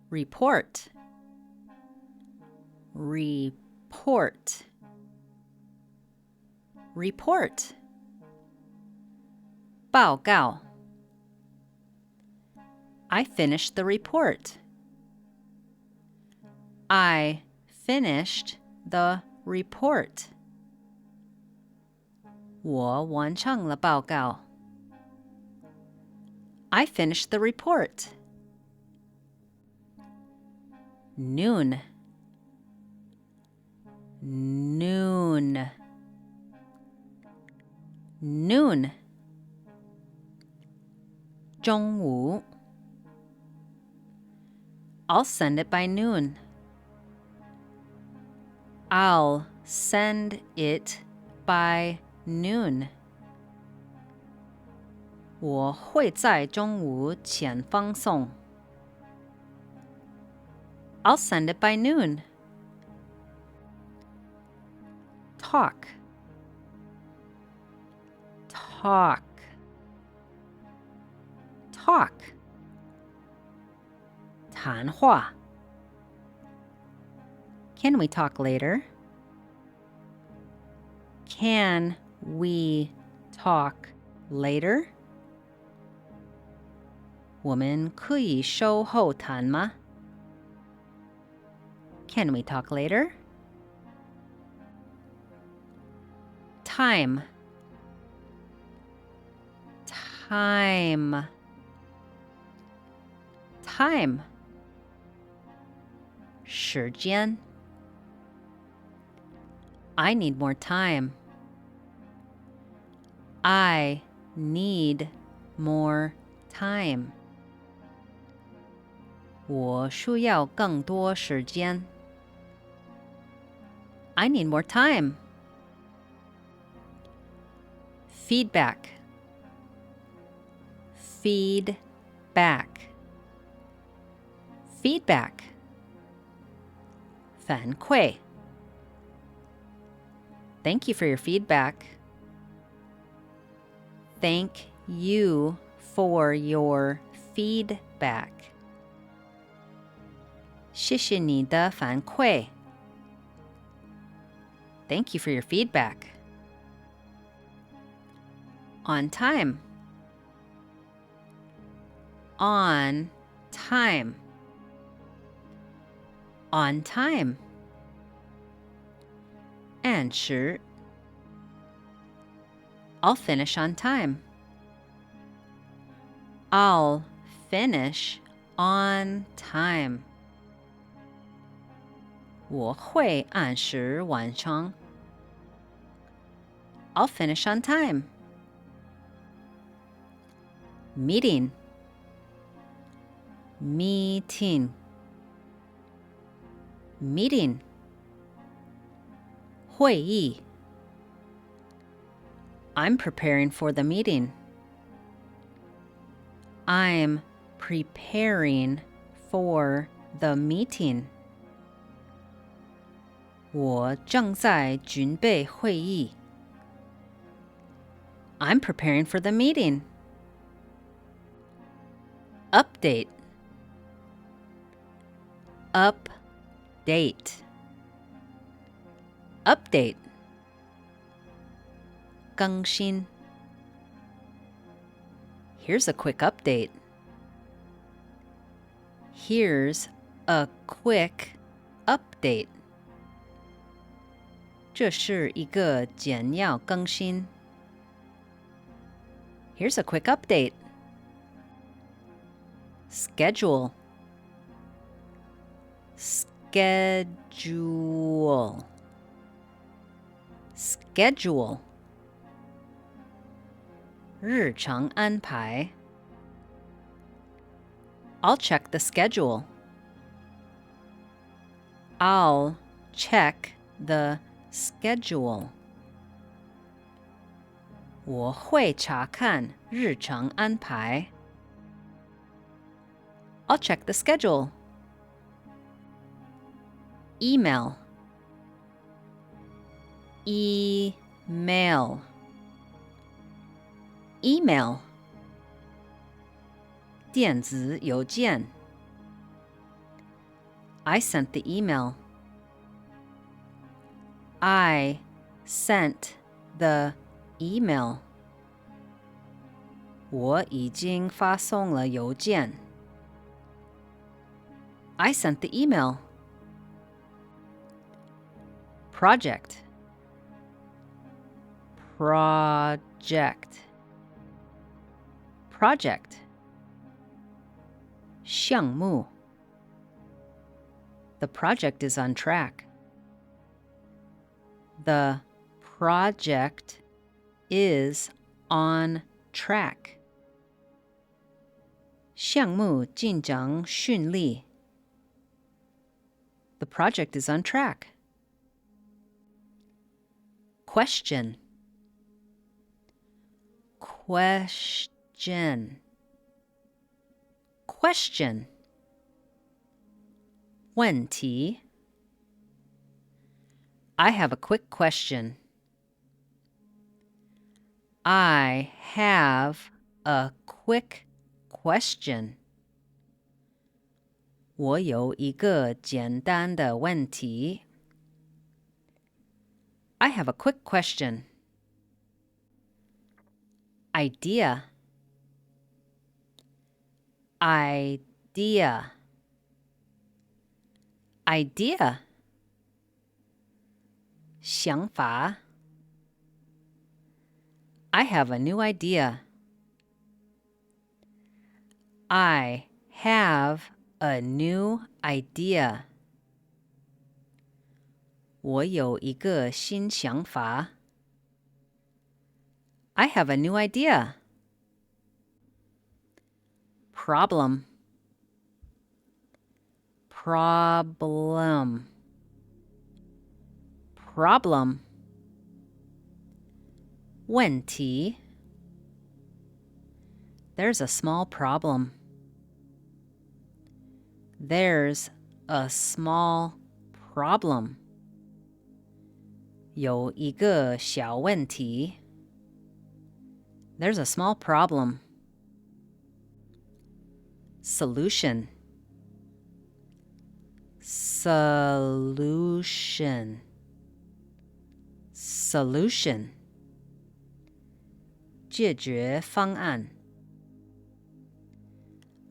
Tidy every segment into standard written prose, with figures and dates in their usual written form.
report, report, report, 报告 I finished the report. I finished the report. 我完成了报告 I finished the report. Noon, noon, noon, 中午 I'll send it by noon. I'll send it by noon. 我会在中午前放送 I'll send it by noon. Talk, talk, talk, 谈话 Can we talk later? Can we talk later? 我们可以稍后谈吗 Can we talk later? Time, time, time, 时间 I need more time. I need more time. 我需要更多时间 I need more time. Feedback, feedback, feedback, 反馈 Thank you for your feedback. Thank you for your feedback. 谢谢你的反馈 Thank you for your feedback. On time, on time, on time. 按时 I'll finish on time. I'll finish on time. 我会按时完成 I'll finish on time. Meeting, meeting, meeting, 会议 I'm preparing for the meeting. I'm preparing for the meeting. 我正在准备会议 I'm preparing for the meeting. Update, update, update, 更新 Here's a quick update. Here's a quick update. 这是一个简要更新 Here's a quick update. Schedule, schedule, schedule, 日程安排 I'll check the schedule. I'll check the schedule. 我会查看日程安排 I'll check the schedule. Email, email, email, 电子邮件 I sent the email. I sent the email. 我已经发送了邮件。I sent the email. Project. Project. Project. 项目。The project is on track. The project is on track. 项目进展顺利。The project is on track. Question. Question. Question. 问题。I have a quick question. I have a quick question. 我有一个简单的问题。I have a quick question. Idea. Idea. Idea. 想法。I have a new idea. I have a new idea. 我有一个新想法。I have a new idea. Problem. Problem. Problem. 问题。There's a small problem. There's a small problem. 有一个小问题。There's a small problem. Solution. Solution. Solution. 解决方案。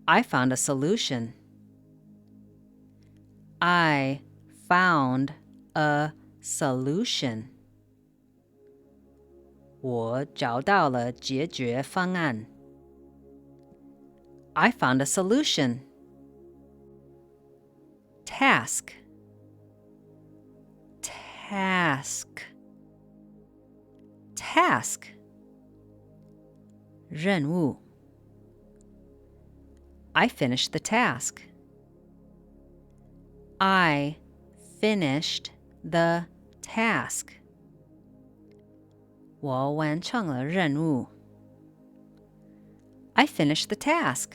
I found a solution. I found a solution. 我找到了解决方案。I found a solution. Task. Task. Task. 任务。I finished the task. I finished the task. 我完成了任务。I finished the task.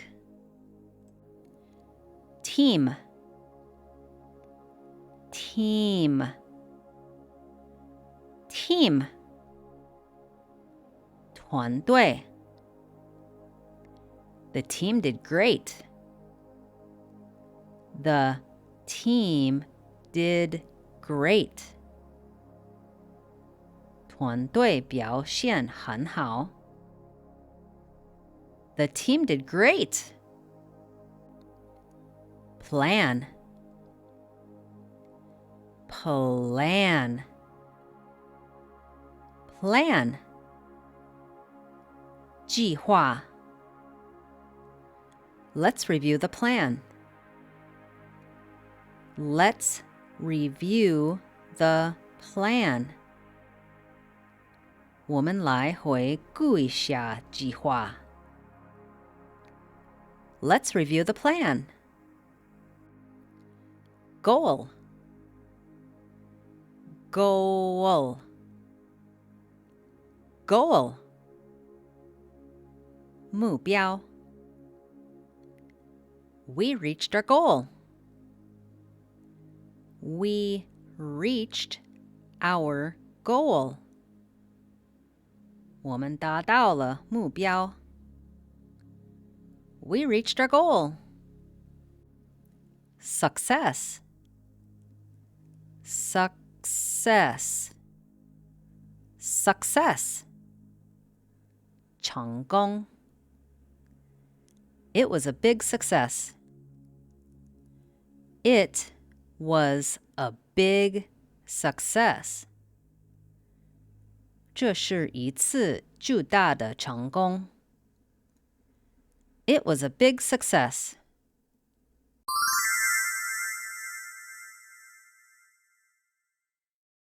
Team. Team. Team. 团队。The team did great. The team did great. 团队表现很好。The team did great. Plan. Plan. Plan. 计划。Let's review the plan. Let's review the plan. 我们来回顾一下计划。Let's review the plan. Goal. Goal. Goal. 目标。We reached our goal. We reached our goal. 我们达到了目标。We reached our goal. Success. Success. Success. 成功 It was a big success. It was a big success. 这是一次巨大的成功。It was a big success.